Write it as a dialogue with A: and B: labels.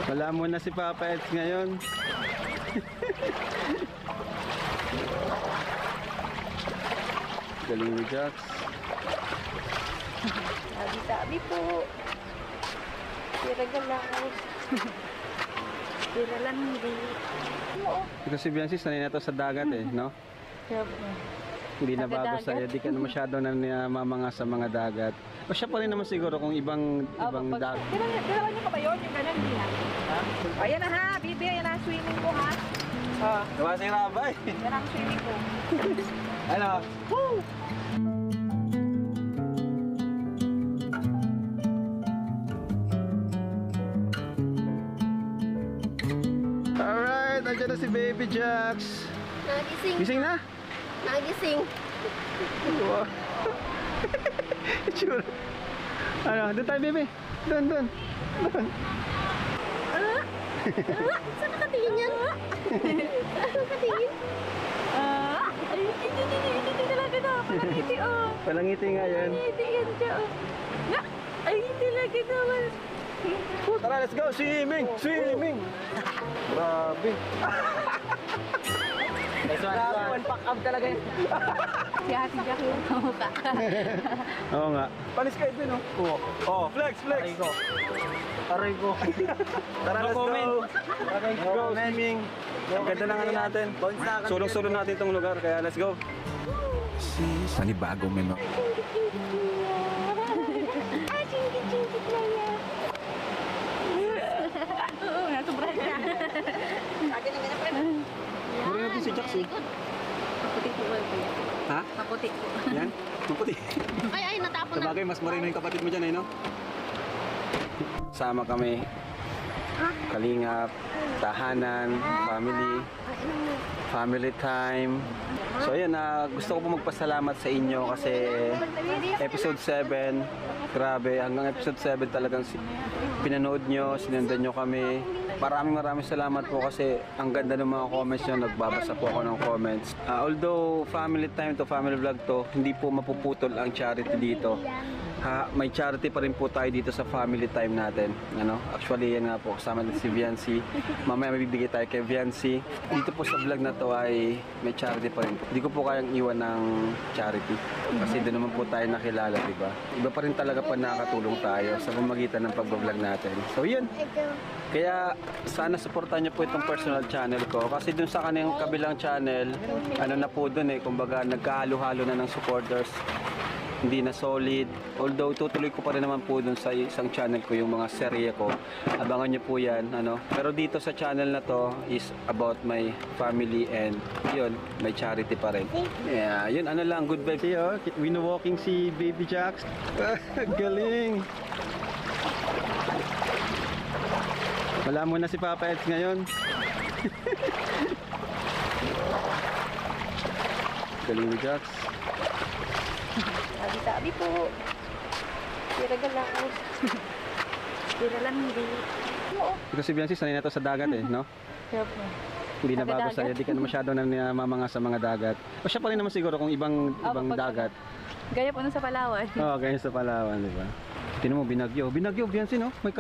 A: Wala muna si Papa Eds ngayon. Galing ni Jax.
B: Sabi po. Tira lang. Tira lang hindi. Oo.
A: Ito si Biancy, sanay na to sa dagat eh, no? Hindi na bago sa'yo, di ka na masyado na namamanga sa mga dagat. O siya pa rin naman siguro kung ibang dagat.
B: Kailangan nyo pa ba yun? Yung ganun, hindi ha? Ayan na ha, Bibi. Ayan na ang swimming ko ha.
A: Diba si Rabay?
B: Yan ang swimming ko.
A: Ano?
B: Woo!
A: Alright, nandiyan na si Baby Jax.
C: Nagising.
A: Gising na?
C: Nagising.
A: Wow. Itsura. Ano, doon tayo, baby. Doon.
C: Saan nakatingin yan? Saan nakatingin?
B: Ay, hindi talaga na. Palangiti oh.
A: Palangiti nga yan.
B: Palangiti yan siya oh. Ay, talaga naman.
A: Tara, let's go. Swimming. Grabe.
B: One pack up talaga yun. Si Ate Jack yung kamukha.
A: Oo nga. Panis kayo din, oh. Oh, flex. Aray ko. Tara, let's go. Let's go, swimming. Ang ganda ng ano natin. Sulong-sulong natin itong lugar, kaya let's go.
D: Panibagong menu.
C: Ah, chingkit na yan.
B: Oo, nasubrahan siya. Agad na ganyan, friend.
A: Puri natin si Jax, eh.
B: Kaputi po ba yan?
A: Ha?
B: Kaputi po.
A: Yan? Maputi.
C: Ay, natapon na.
A: Sabagay, mas marino yung kapatid mo dyan, eh, no? Sama kami. Kalingap, tahanan, family time. So ayun, gusto ko po magpasalamat sa inyo kasi episode 7, grabe, hanggang episode 7 talagang pinanood nyo, sinundan nyo kami. Maraming salamat po kasi ang ganda ng mga comments nyo, nagbabasa po ako ng comments. Although family time to, family vlog to, hindi po mapuputol ang charity dito. May charity pa rin po tayo dito sa family time natin. Ano? Actually, yan nga po, kasama natin si Viancy. Mamaya mabibigay tayo kay Viancy. Dito po sa vlog na to ay may charity pa rin po. Hindi ko po kayang iwan ng charity. Kasi doon naman po tayo nakilala, diba? Iba pa rin talaga pa nakakatulong tayo sa pamagitan ng pag-vlog natin. So, yun. Kaya, sana supportan nyo po itong personal channel ko. Kasi dun sa kanyang kabilang channel, ano na po dun eh, kumbaga nagkahalo-halo na ng supporters. Hindi na solid. Although tutuloy ko pa rin naman po dun sa isang channel ko yung mga serye ko. Abangan nyo po yan. Ano? Pero dito sa channel na to is about my family and yun, may charity pa rin. Yeah, yun ano lang, good vibes. Yo, wino-walking si Baby Jax. Galing. Wala muna si Papa Eds ngayon. Galing ni Jax.
B: Sabi po. Tira lang. Tira lang hindi. Oo.
A: Ito si Biancy, sanay na to sa dagat eh, no? Hindi na bago sa'yo, di ka na masyado na namamanga sa mga dagat. O siya pa rin naman siguro kung ibang dagat.
B: Gaya po nun sa Palawan.
A: Oo, ganyan sa Palawan, di ba? Tinan mo, binagyo. Binagyo, Biancy, no? May